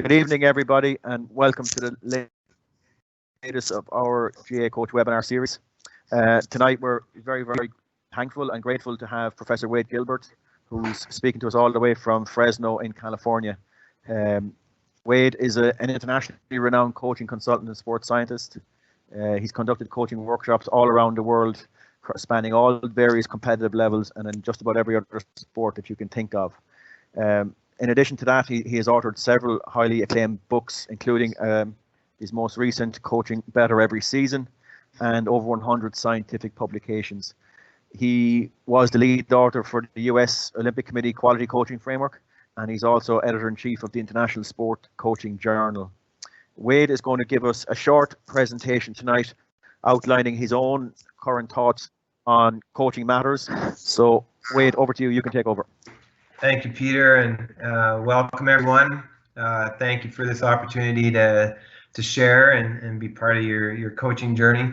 Good evening, everybody, and welcome to the latest of our GA Coach webinar series. Tonight, we're very thankful and grateful to have Professor Wade Gilbert, who's speaking to us all the way from Fresno in California. Wade is an internationally renowned coaching consultant and sports scientist. He's conducted coaching workshops all around the world, spanning all various competitive levels and in just about every other sport that you can think of. In addition to that, he has authored several highly acclaimed books, including his most recent, Coaching Better Every Season, and over 100 scientific publications. He was the lead author for the US Olympic Committee Quality Coaching Framework, and he's also editor-in-chief of the International Sport Coaching Journal. Wade is going to give us a short presentation tonight outlining his own current thoughts on coaching matters. So, Wade, over to you. You can take over. Thank you, Peter, and welcome everyone. Thank you for this opportunity to share and be part of your coaching journey.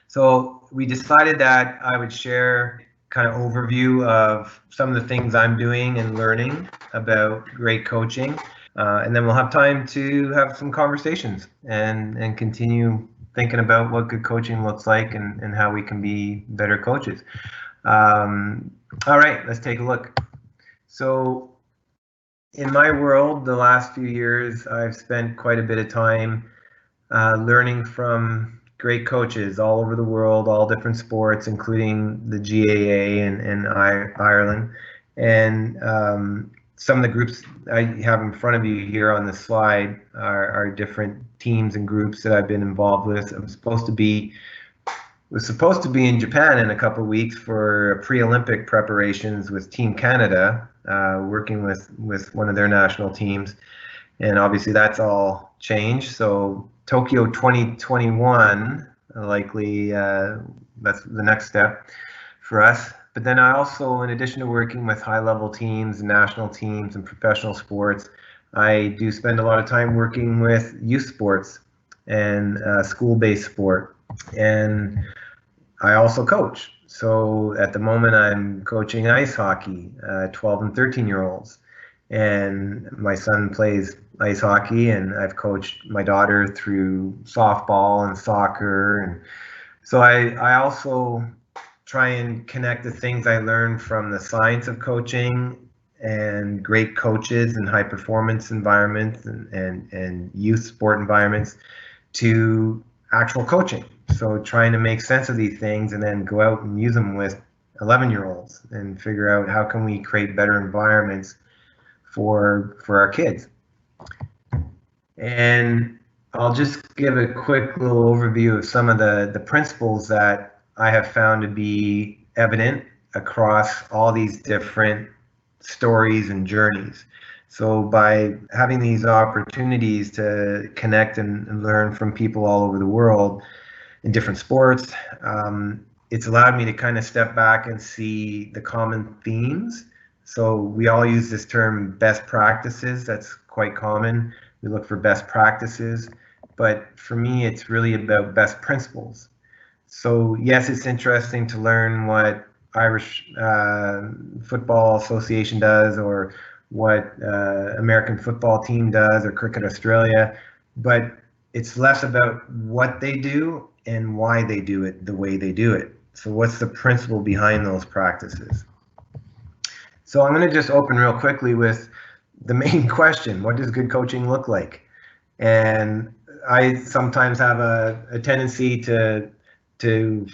So we decided that I would share kind of overview of some of the things I'm doing and learning about great coaching, and then we'll have time to have some conversations and continue thinking about what good coaching looks like and how we can be better coaches. All right, let's take a look. So in my world, the last few years, I've spent quite a bit of time learning from great coaches all over the world, all different sports, including the GAA and Ireland. And some of the groups I have in front of you here on the slide are different teams and groups that I've been involved with. was supposed to be in Japan in a couple of weeks for pre-Olympic preparations with Team Canada, working with one of their national teams, and obviously that's all changed. So Tokyo 2021 likely that's the next step for us. But then I also, in addition to working with high-level teams, national teams, and professional sports, I do spend a lot of time working with youth sports and school-based sport, and I also coach. So at the moment I'm coaching ice hockey, 12 and 13-year-olds, and my son plays ice hockey, and I've coached my daughter through softball and soccer. And so I also try and connect the things I learned from the science of coaching and great coaches in high performance environments and youth sport environments to actual coaching. So trying to make sense of these things and then go out and use them with 11-year-olds and figure out how can we create better environments for our kids. And I'll just give a quick little overview of some of the principles that I have found to be evident across all these different stories and journeys. So by having these opportunities to connect and learn from people all over the world in different sports, it's allowed me to kind of step back and see the common themes. So we all use this term best practices. That's quite common. We look for best practices, but for me, it's really about best principles. So yes, it's interesting to learn what Irish Football Association does, or what American football team does, or Cricket Australia, but it's less about what they do and why they do it the way they do it. So what's the principle behind those practices? So I'm going to just open real quickly with the main question: what does good coaching look like? And I sometimes have a tendency to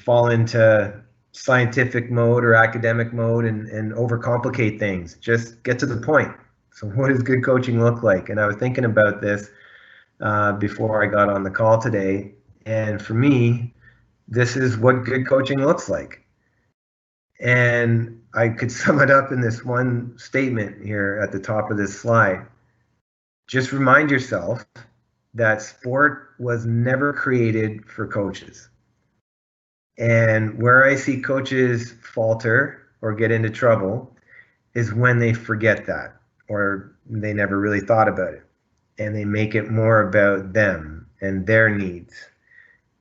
fall into scientific mode or academic mode and overcomplicate things. Just get to the point. So what does good coaching look like? And I was thinking about this before I got on the call today, and for me, this is what good coaching looks like. And I could sum it up in this one statement here at the top of this slide. Just remind yourself that sport was never created for coaches. And where I see coaches falter or get into trouble is when they forget that, or they never really thought about it, and they make it more about them and their needs.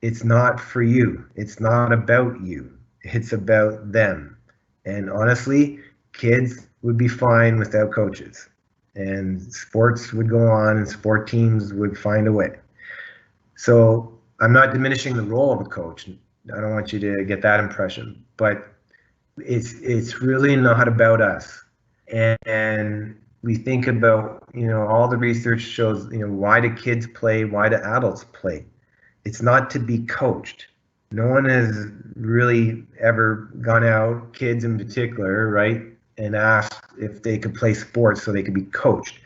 It's not for you. It's not about you. It's about them. And honestly, kids would be fine without coaches. and sports would go on and sport teams would find a way. So I'm not diminishing the role of a coach. I don't want you to get that impression, but it's really not about us. And we think about, all the research shows, why do kids play? Why do adults play? It's not to be coached. No one has really ever gone out, kids in particular, right, and asked if they could play sports so they could be coached.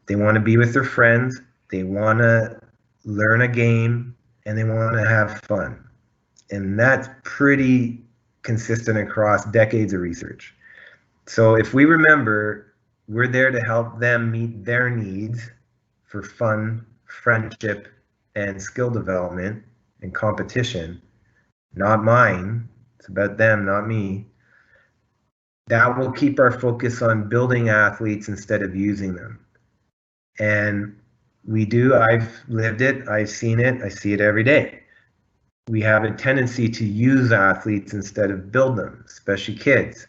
They want to be with their friends, they want to learn a game, and they want to have fun. And that's pretty consistent across decades of research. So if we remember, we're there to help them meet their needs for fun, friendship, and skill development and competition, not mine. It's about them, not me. That will keep our focus on building athletes instead of using them. And I've lived it, I've seen it, I see it every day. We have a tendency to use athletes instead of build them, especially kids.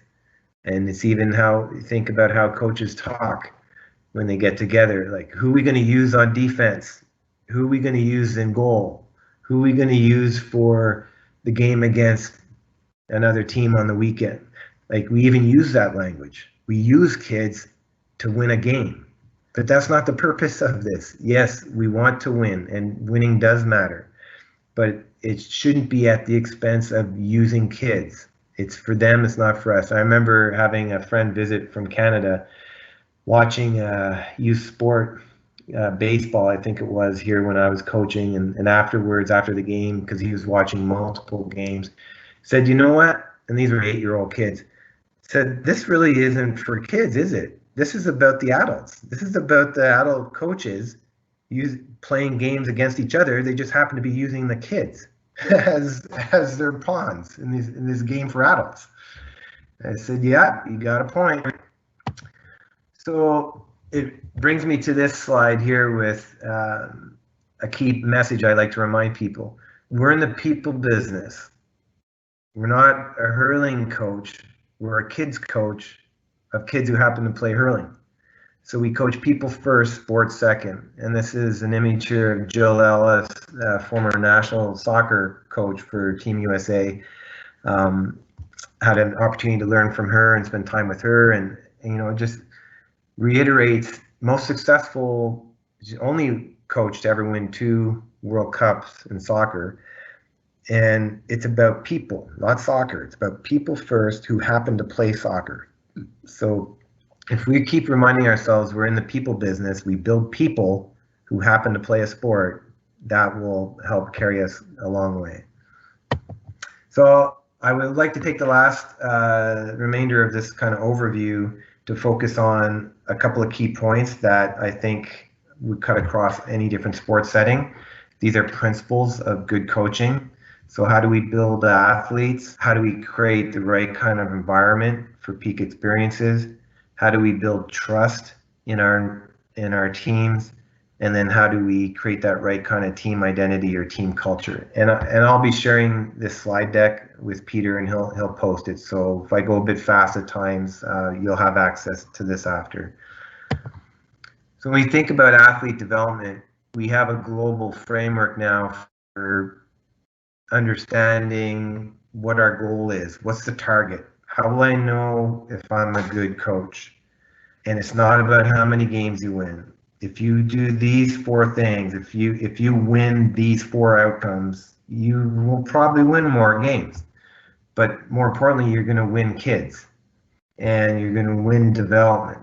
And it's even how you think about how coaches talk when they get together, like, who are we going to use on defense? Who are we going to use in goal? Who are we going to use for the game against another team on the weekend? Like, we even use that language. We use kids to win a game, but that's not the purpose of this. Yes, we want to win, and winning does matter, but it shouldn't be at the expense of using kids. It's for them, it's not for us. I remember having a friend visit from Canada, watching youth sport, baseball, I think it was, here when I was coaching, and afterwards, after the game, because he was watching multiple games, said, you know what? And these were 8-year-old kids. Said, this really isn't for kids, is it? This is about the adults. This is about the adult coaches playing games against each other. They just happen to be using the kids as their pawns in this game for adults. I said, yeah, you got a point. So it brings me to this slide here with a key message I like to remind people. We're in the people business. We're not a hurling coach. We're a kids coach of kids who happen to play hurling. So we coach people first, sports second. And this is an image here of Jill Ellis, former national soccer coach for Team USA. Had an opportunity to learn from her and spend time with her, and just reiterates most successful, only coach to ever win 2 World Cups in soccer. And it's about people, not soccer. It's about people first who happen to play soccer. So if we keep reminding ourselves we're in the people business, we build people who happen to play a sport, that will help carry us a long way. So I would like to take the last remainder of this kind of overview to focus on a couple of key points that I think would cut across any different sports setting. These are principles of good coaching. So how do we build athletes? How do we create the right kind of environment for peak experiences? How do we build trust in our teams? And then how do we create that right kind of team identity or team culture? And I'll be sharing this slide deck with Peter, and he'll post it. So if I go a bit fast at times, you'll have access to this after. So when we think about athlete development, we have a global framework now for understanding what our goal is. What's the target? How will I know if I'm a good coach? And it's not about how many games you win. If you do these 4 things, if you win these 4 outcomes, you will probably win more games. But more importantly, you're going to win kids, and you're going to win development.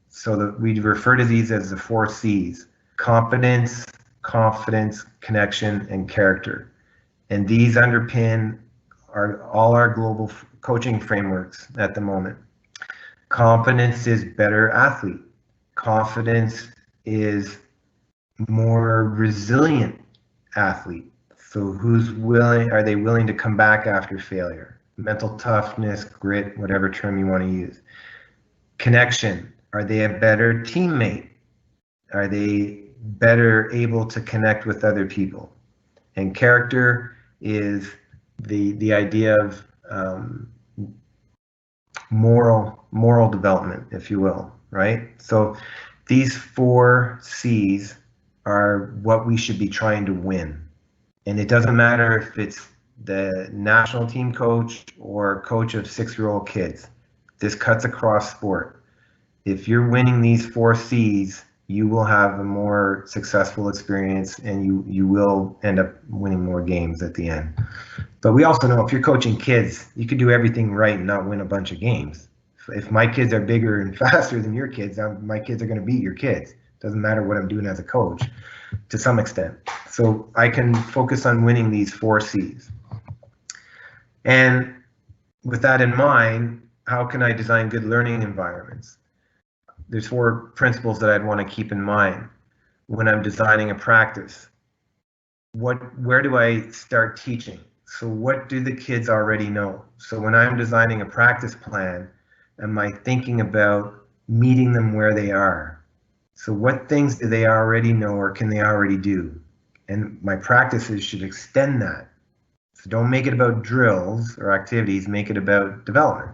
So that we refer to these as the 4 C's: competence, confidence, connection, and character. And these underpin all our global coaching frameworks at the moment. Competence is better athlete. Confidence is more resilient athlete. So are they willing to come back after failure? Mental toughness, grit, whatever term you want to use. Connection, are they a better teammate? Are they better able to connect with other people? And character is the idea of moral development, if you will, right? So These 4 C's are what we should be trying to win. And it doesn't matter if it's the national team coach or coach of 6-year-old kids. This cuts across sport. If you're winning these 4 C's, you will have a more successful experience, and you will end up winning more games at the end. But we also know if you're coaching kids, you could do everything right and not win a bunch of games. If my kids are bigger and faster than your kids, my kids are going to beat your kids. Doesn't matter what I'm doing as a coach to some extent. So I can focus on winning these 4 C's. And with that in mind, how can I design good learning environments? There's 4 principles that I'd want to keep in mind when I'm designing a practice. Where do I start teaching? So what do the kids already know? So when I'm designing a practice plan, am I thinking about meeting them where they are? So what things do they already know or can they already do? And my practices should extend that. So don't make it about drills or activities, make it about development.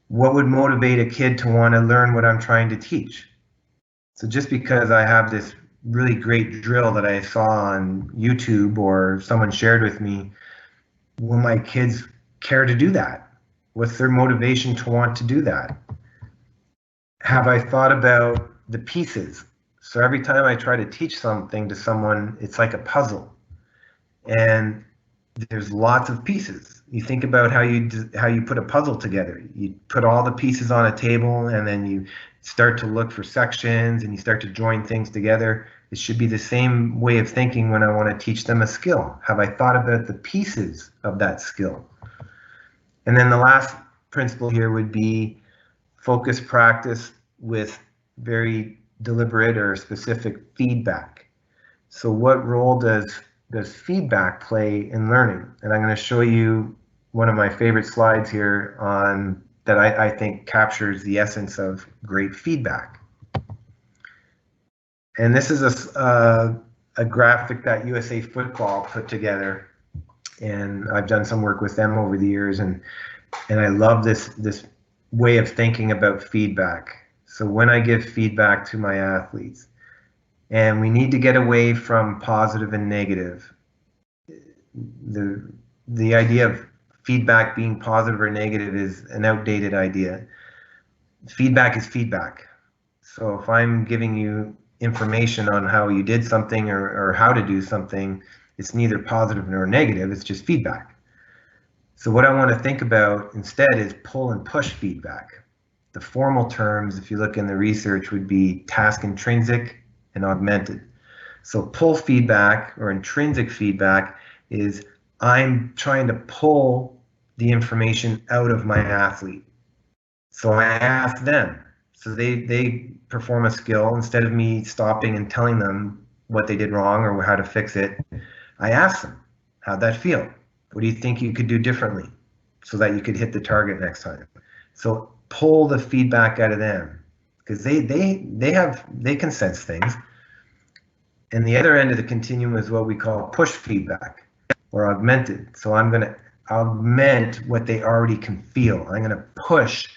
What would motivate a kid to want to learn what I'm trying to teach? So just because I have this really great drill that I saw on YouTube or someone shared with me, will my kids care to do that? What's their motivation to want to do that? Have I thought about the pieces? So every time I try to teach something to someone, it's like a puzzle. And there's lots of pieces. You think about how you put a puzzle together. You put all the pieces on a table, and then you start to look for sections, and you start to join things together. It should be the same way of thinking when I want to teach them a skill. Have I thought about the pieces of that skill? And then the last principle here would be focus practice with very deliberate or specific feedback. So what role does feedback play in learning? And I'm going to show you one of my favorite slides here on that I think captures the essence of great feedback. And this is a graphic that USA Football put together, and I've done some work with them over the years, and I love this way of thinking about feedback. So when I give feedback to my athletes, and we need to get away from positive and negative. The idea of feedback being positive or negative is an outdated idea. Feedback is feedback. So if I'm giving you information on how you did something or how to do something, it's neither positive nor negative, it's just feedback. So what I want to think about instead is pull and push feedback. The formal terms, if you look in the research, would be task intrinsic and augmented. So pull feedback or intrinsic feedback is I'm trying to pull the information out of my athlete. So I ask them. So they perform a skill. Instead of me stopping and telling them what they did wrong or how to fix it, I ask them, how'd that feel? What do you think you could do differently so that you could hit the target next time? So pull the feedback out of them, because they can sense things. And the other end of the continuum is what we call push feedback or augmented. So I'm going to augment what they already can feel. I'm going to push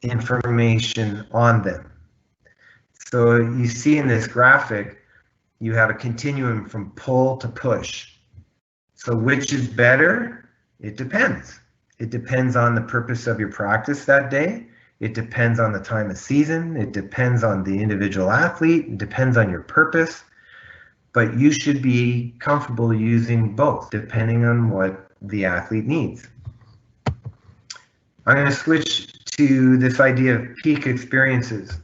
information on them. So you see in this graphic, you have a continuum from pull to push. So which is better? It depends. It depends on the purpose of your practice that day. It depends on the time of season. It depends on the individual athlete. It depends on your purpose. But you should be comfortable using both depending on what the athlete needs. I'm going to switch to this idea of peak experiences.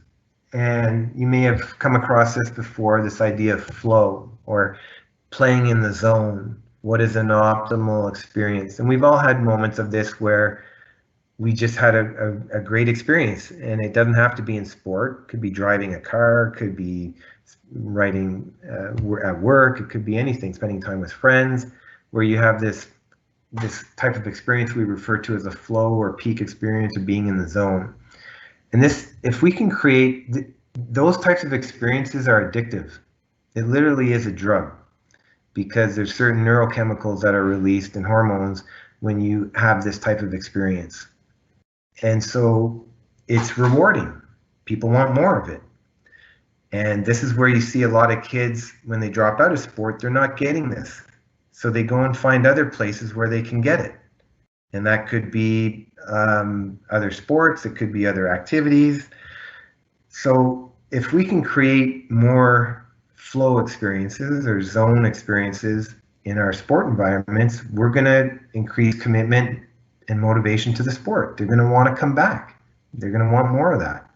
And you may have come across this before, this idea of flow or playing in the zone. What is an optimal experience? And we've all had moments of this where we just had a great experience, and it doesn't have to be in sport. It could be driving a car, it could be writing at work, it could be anything, spending time with friends, where you have this type of experience we refer to as a flow or peak experience of being in the zone. And this, if we can create those types of experiences, are addictive. It literally is a drug, because there's certain neurochemicals that are released and hormones when you have this type of experience. And so it's rewarding. People want more of it. And this is where you see a lot of kids, when they drop out of sport, they're not getting this. So they go and find other places where they can get it. And that could be other sports, it could be other activities. So if we can create more flow experiences or zone experiences in our sport environments, we're going to increase commitment and motivation to the sport. They're going to want to come back. They're going to want more of that.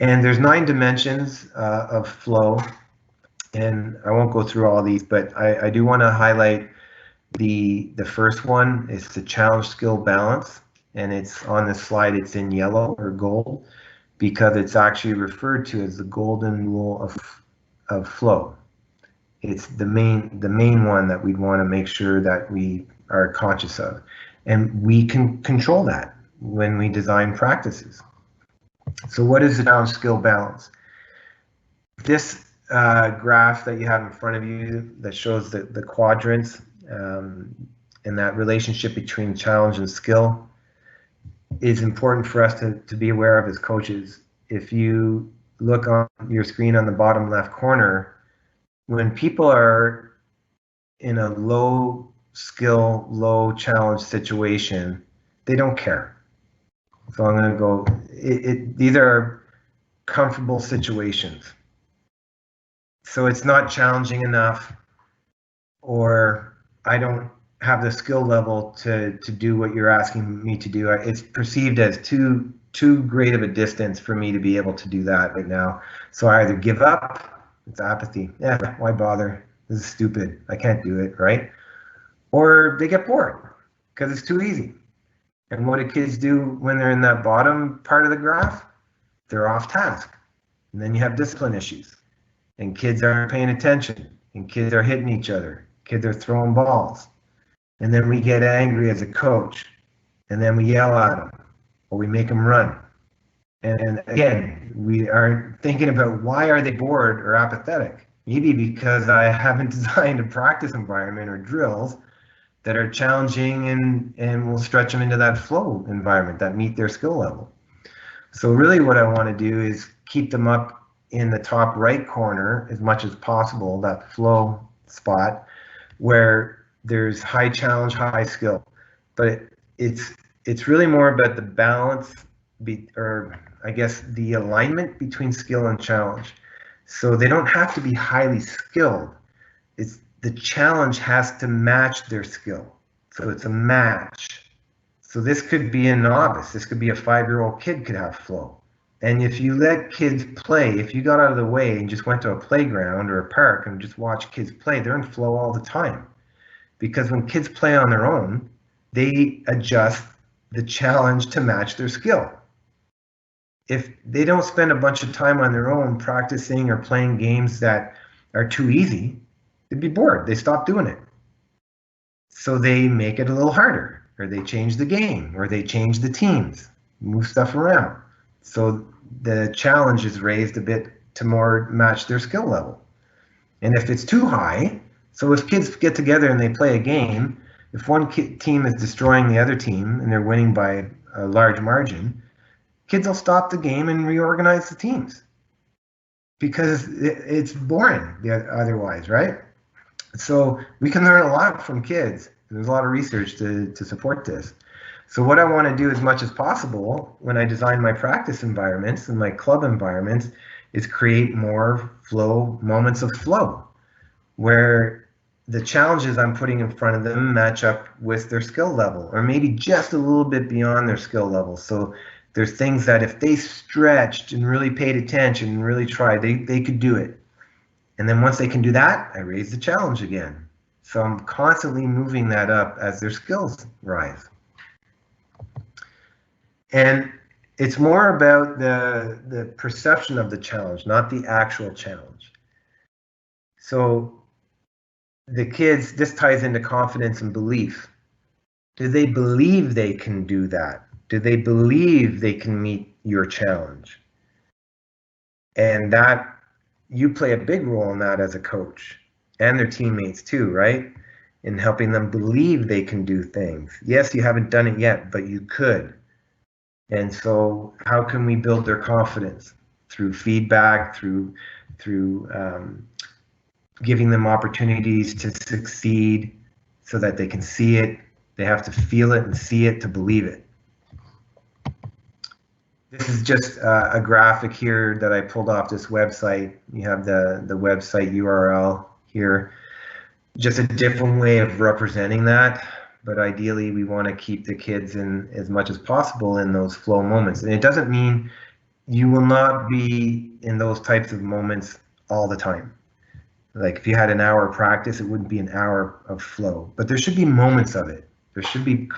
And there's 9 dimensions of flow, and I won't go through all these, but I do want to highlight the first one is the challenge skill balance, and it's on this slide. It's in yellow or gold because it's actually referred to as the golden rule of flow. It's the main one that we'd want to make sure that we are conscious of, and we can control that when we design practices. So what is the challenge skill balance? This graph that you have in front of you that shows the quadrants and that relationship between challenge and skill is important for us to be aware of as coaches. If you look on your screen on the bottom left corner, when people are in a low skill, low challenge situation, they don't care. So I'm going to go, these are comfortable situations. So it's not challenging enough, or I don't have the skill level to do what you're asking me to do. It's perceived as too great of a distance for me to be able to do that right now. So I either give up, it's apathy. Yeah, why bother? This is stupid. I can't do it, right? Or they get bored because it's too easy. And what do kids do when they're in that bottom part of the graph? They're off task. And then you have discipline issues. And kids aren't paying attention. And kids are hitting each other. Kids are throwing balls. And then we get angry as a coach. And then we yell at them. Or we make them run. And again, we aren't thinking about why are they bored or apathetic. Maybe because I haven't designed a practice environment or drills that are challenging and will stretch them into that flow environment that meet their skill level. So really what I want to do is keep them up in the top right corner as much as possible, that flow spot where there's high challenge, high skill. But it's really more about the balance, or I guess the alignment between skill and challenge. So they don't have to be highly skilled. The challenge has to match their skill. So it's a match. So this could be a novice. This could be a 5-year-old kid could have flow. And if you let kids play, if you got out of the way and just went to a playground or a park and just watch kids play, they're in flow all the time. Because when kids play on their own, they adjust the challenge to match their skill. If they don't spend a bunch of time on their own practicing or playing games that are too easy, they'd be bored. They stop doing it. So they make it a little harder, or they change the game, or they change the teams, move stuff around. So the challenge is raised a bit to more match their skill level. And if it's too high, so if kids get together and they play a game, if one team is destroying the other team and they're winning by a large margin, kids will stop the game and reorganize the teams because it's boring otherwise, right? So we can learn a lot from kids. There's a lot of research to support this. So what I want to do as much as possible when I design my practice environments and my club environments is create more flow, moments of flow, where the challenges I'm putting in front of them match up with their skill level, or maybe just a little bit beyond their skill level. So there's things that if they stretched and really paid attention and really tried, they could do it. And then once they can do that, I raise the challenge again. So I'm constantly moving that up as their skills rise. And it's more about the perception of the challenge, not the actual challenge. So the kids, this ties into confidence and belief. Do they believe they can do that? Do they believe they can meet your challenge? And that, you play a big role in that as a coach, and their teammates too, right? In helping them believe they can do things. Yes, you haven't done it yet, but you could. And so how can we build their confidence? through feedback, through giving them opportunities to succeed so that they can see it. They have to feel it and see it to believe it. This is just a graphic here that I pulled off this website. You have the website URL here. Just a different way of representing that. But ideally, we want to keep the kids in as much as possible in those flow moments. And it doesn't mean you will not be in those types of moments all the time. Like if you had an hour of practice, it wouldn't be an hour of flow. But there should be moments of it. There should be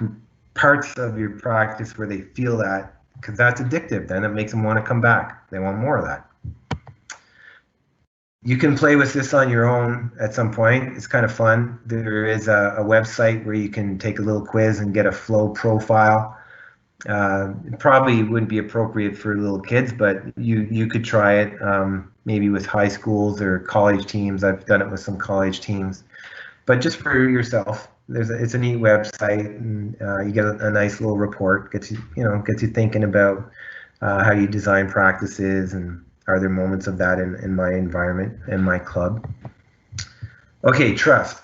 parts of your practice where they feel that, because that's addictive. Then it makes them want to come back. They want more of that. You can play with this on your own at some point. It's kind of fun. There is a website where you can take a little quiz and get a flow profile. It probably wouldn't be appropriate for little kids, but you could try it maybe with high schools or college teams. I've done it with some college teams, but just for yourself. It's a neat website, and you get a nice little report. Gets you thinking about how you design practices, and are there moments of that in my environment, in my club. Okay, trust.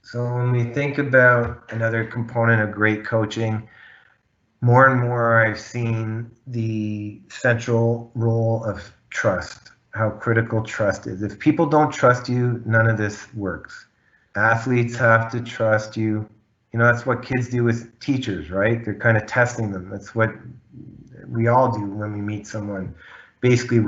So when we think about another component of great coaching, more and more I've seen the central role of trust, how critical trust is. If people don't trust you, none of this works. Athletes have to trust you. That's what kids do with teachers, right? They're kind of testing them. That's what we all do when we meet someone. Basically,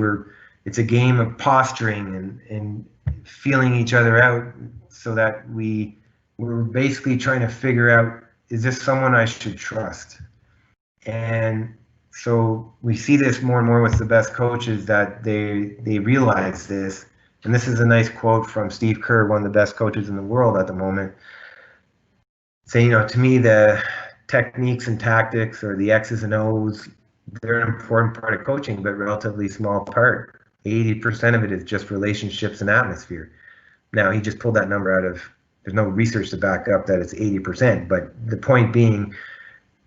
it's a game of posturing and feeling each other out, so that we're basically trying to figure out, is this someone I should trust? And so we see this more and more with the best coaches, that they realize this. And this is a nice quote from Steve Kerr, one of the best coaches in the world at the moment, saying, to me, the techniques and tactics, or the X's and O's, they're an important part of coaching, but relatively small part. 80% of it is just relationships and atmosphere. Now, he just pulled that number out of, there's no research to back up that it's 80%, but the point being,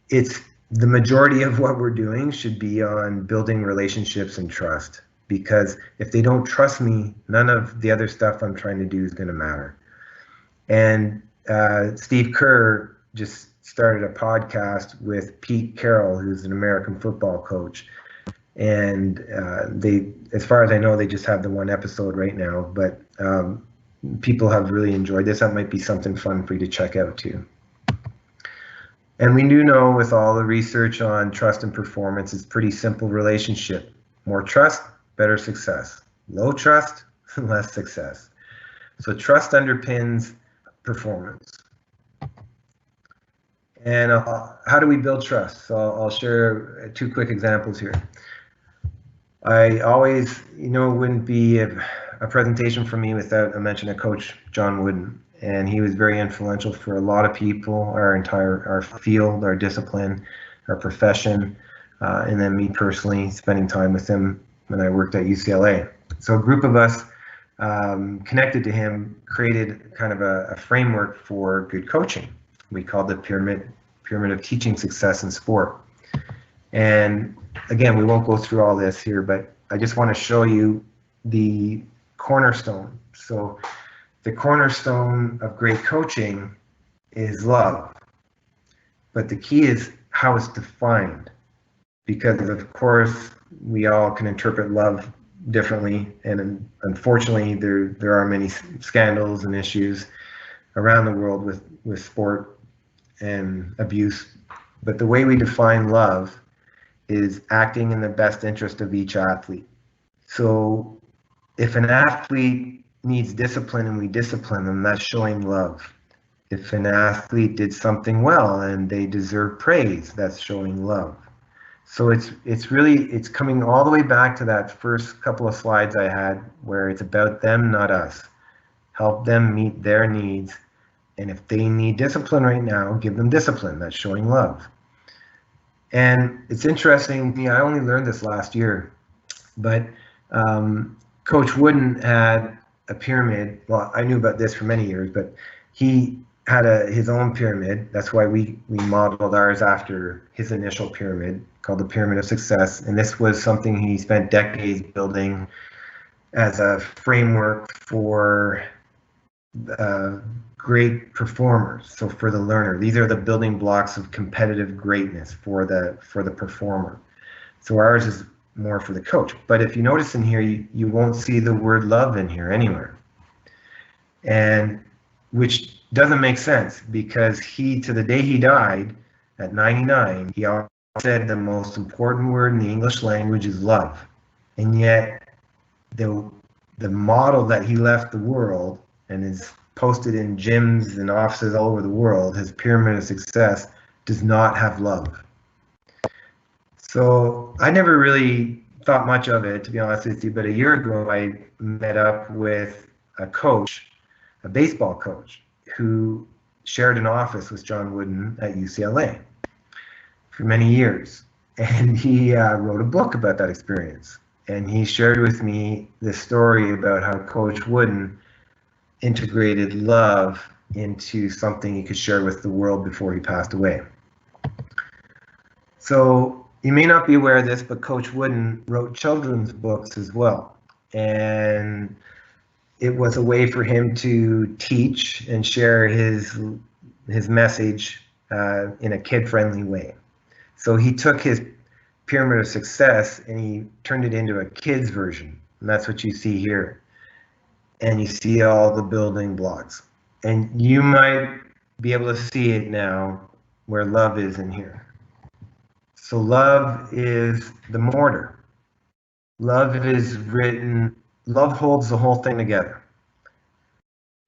it's the majority of what we're doing should be on building relationships and trust. Because if they don't trust me, none of the other stuff I'm trying to do is going to matter. And Steve Kerr just started a podcast with Pete Carroll, who's an American football coach. And as far as I know, they just have the one episode right now. But people have really enjoyed this. That might be something fun for you to check out too. And we do know, with all the research on trust and performance, it's a pretty simple relationship. More trust, better success. Low trust, less success. So trust underpins performance. And how do we build trust? So I'll share two quick examples here. I always, it wouldn't be a presentation for me without a mention of Coach John Wooden. And he was very influential for a lot of people, our field, our discipline, our profession, and then me personally spending time with him when I worked at UCLA. So a group of us connected to him created kind of a framework for good coaching. We called it pyramid of teaching success in sport. And again, we won't go through all this here, but I just want to show you the cornerstone. So the cornerstone of great coaching is love. But the key is how it's defined. Because of course, we all can interpret love differently. And unfortunately, there are many scandals and issues around the world with sport and abuse. But the way we define love is acting in the best interest of each athlete. So if an athlete needs discipline and we discipline them, that's showing love. If an athlete did something well and they deserve praise, that's showing love. So it's coming all the way back to that first couple of slides I had, where it's about them, not us. Help them meet their needs. And if they need discipline right now, give them discipline. That's showing love. And it's interesting, I only learned this last year, but Coach Wooden had a pyramid. Well, I knew about this for many years, but he had his own pyramid. That's why we modeled ours after his initial pyramid called the Pyramid of Success. And this was something he spent decades building as a framework for great performers. So for the learner, these are the building blocks of competitive greatness for the performer. So ours is more for the coach. But if you notice in here, you won't see the word love in here anywhere. And which doesn't make sense, because he, to the day he died at 99, he always said the most important word in the English language is love. And yet the model that he left the world and is posted in gyms and offices all over the world, his pyramid of success, does not have love. So I never really thought much of it, to be honest with you, but a year ago I met up with a coach, a baseball coach, who shared an office with John Wooden at UCLA for many years. And he wrote a book about that experience. And he shared with me this story about how Coach Wooden integrated love into something he could share with the world before he passed away. So you may not be aware of this, but Coach Wooden wrote children's books as well. And it was a way for him to teach and share his message in a kid-friendly way. So he took his Pyramid of Success and he turned it into a kid's version. And that's what you see here. And you see all the building blocks. And you might be able to see it now where love is in here. So love is the mortar. Love holds the whole thing together.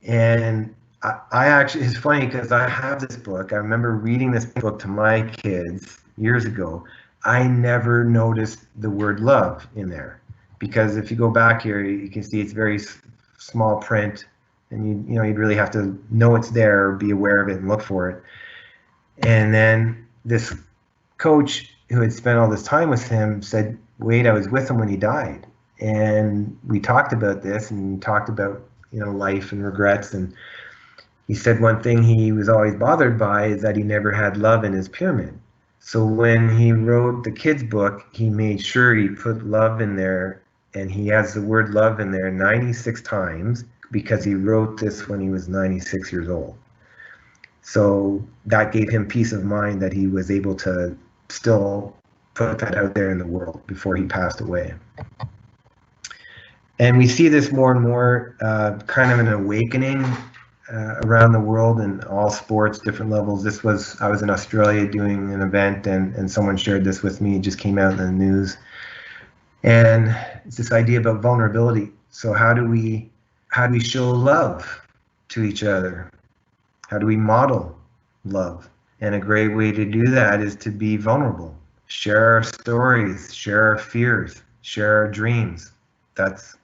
And I actually, it's funny because I have this book. I remember reading this book to my kids years ago. I never noticed the word love in there, because if you go back here, you can see it's very small print, and you'd really have to know it's there, or be aware of it and look for it. And then this coach who had spent all this time with him said, "Wait, I was with him when he died." And we talked about this and talked about, life and regrets. And he said one thing he was always bothered by is that he never had love in his pyramid. So when he wrote the kids' book, he made sure he put love in there, and he has the word love in there 96 times, because he wrote this when he was 96 years old. So that gave him peace of mind that he was able to still put that out there in the world before he passed away. And we see this more and more, kind of an awakening around the world in all sports, different levels. I was in Australia doing an event, and someone shared this with me. It just came out in the news. And it's this idea about vulnerability. So how do we show love to each other? How do we model love? And a great way to do that is to be vulnerable. Share our stories, share our fears, share our dreams.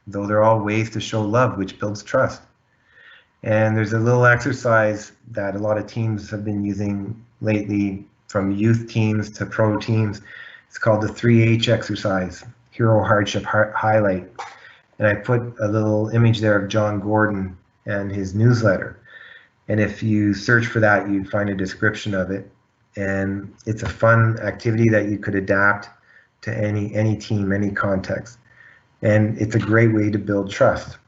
Those are all ways to show love, which builds trust. And there's a little exercise that a lot of teams have been using lately, from youth teams to pro teams. It's called the 3H exercise, Hero, Hardship, Highlight. And I put a little image there of John Gordon and his newsletter. And if you search for that, you'd find a description of it. And it's a fun activity that you could adapt to any team, any context. And it's a great way to build trust.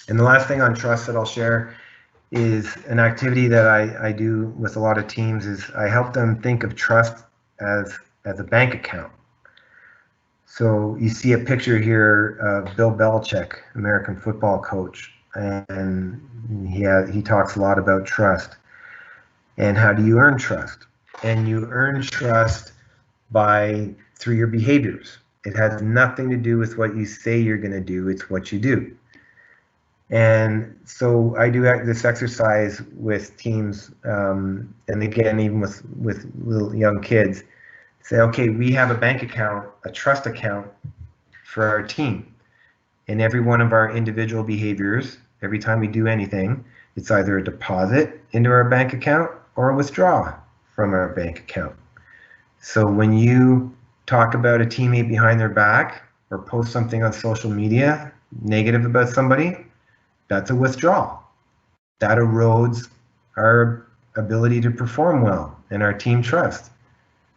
And the last thing on trust that I'll share is an activity that I do with a lot of teams. Is I help them think of trust as a bank account. So you see a picture here of Bill Belichick, American football coach, and he talks a lot about trust. And how do you earn trust? And you earn trust through your behaviors. It has nothing to do with what you say you're going to do. It's what you do. And so I do this exercise with teams, and again, even with little young kids. Say, okay, we have a bank account, a trust account for our team. And every one of our individual behaviors, every time we do anything, it's either a deposit into our bank account or a withdraw from our bank account. So when you talk about a teammate behind their back or post something on social media negative about somebody, that's a withdrawal. That erodes our ability to perform well and our team trust.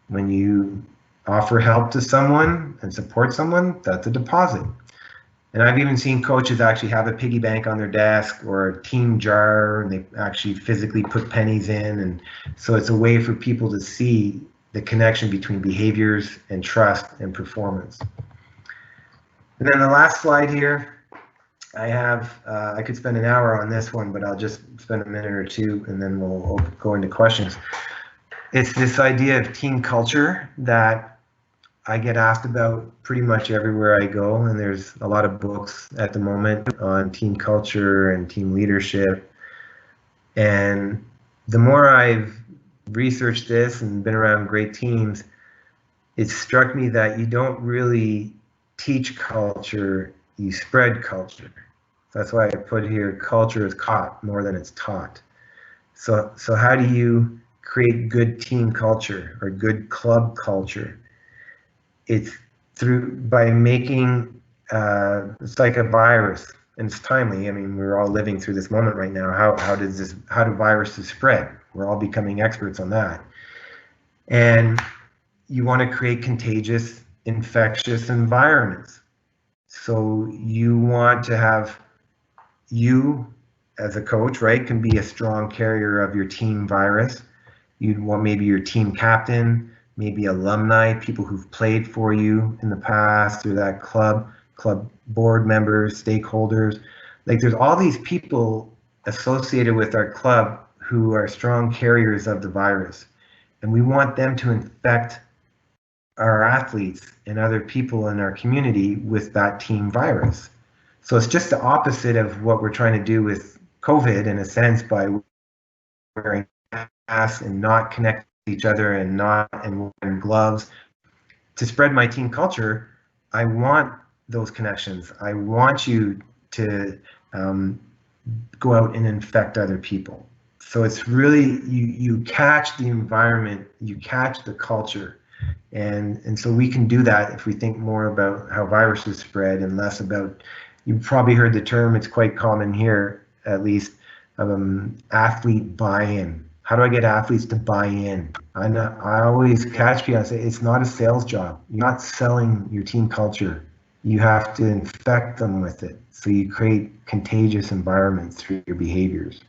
When you offer help to someone and support someone, that's a deposit. And I've even seen coaches actually have a piggy bank on their desk or a team jar, and they actually physically put pennies in. And so it's a way for people to see the connection between behaviors and trust and performance. And then the last slide here, I could spend an hour on this one, but I'll just spend a minute or two and then we'll go into questions. It's this idea of team culture that I get asked about pretty much everywhere I go, and there's a lot of books at the moment on team culture and team leadership. And the more I've researched this and been around great teams, it struck me that you don't really teach culture, you spread culture. That's why I put here, culture is caught more than it's taught. So how do you create good team culture or good club culture? It's by making, it's like a virus, and it's timely. I mean, we're all living through this moment right now. How do viruses spread? We're all becoming experts on that. And you want to create contagious, infectious environments. So you want to have, you as a coach, right, can be a strong carrier of your team virus. You'd want maybe your team captain, maybe alumni, people who've played for you in the past, or that club board members, stakeholders. Like, there's all these people associated with our club who are strong carriers of the virus. And we want them to infect our athletes and other people in our community with that team virus. So it's just the opposite of what we're trying to do with COVID, in a sense, by wearing masks and not connecting to each other and wearing gloves. To spread my team culture, I want those connections. I want you to go out and infect other people. So it's really, you catch the environment, you catch the culture. And so we can do that if we think more about how viruses spread and less about, you've probably heard the term, it's quite common here, at least, athlete buy-in. How do I get athletes to buy in? I always catch people and say, it's not a sales job. You're not selling your team culture. You have to infect them with it. So you create contagious environments through your behaviors.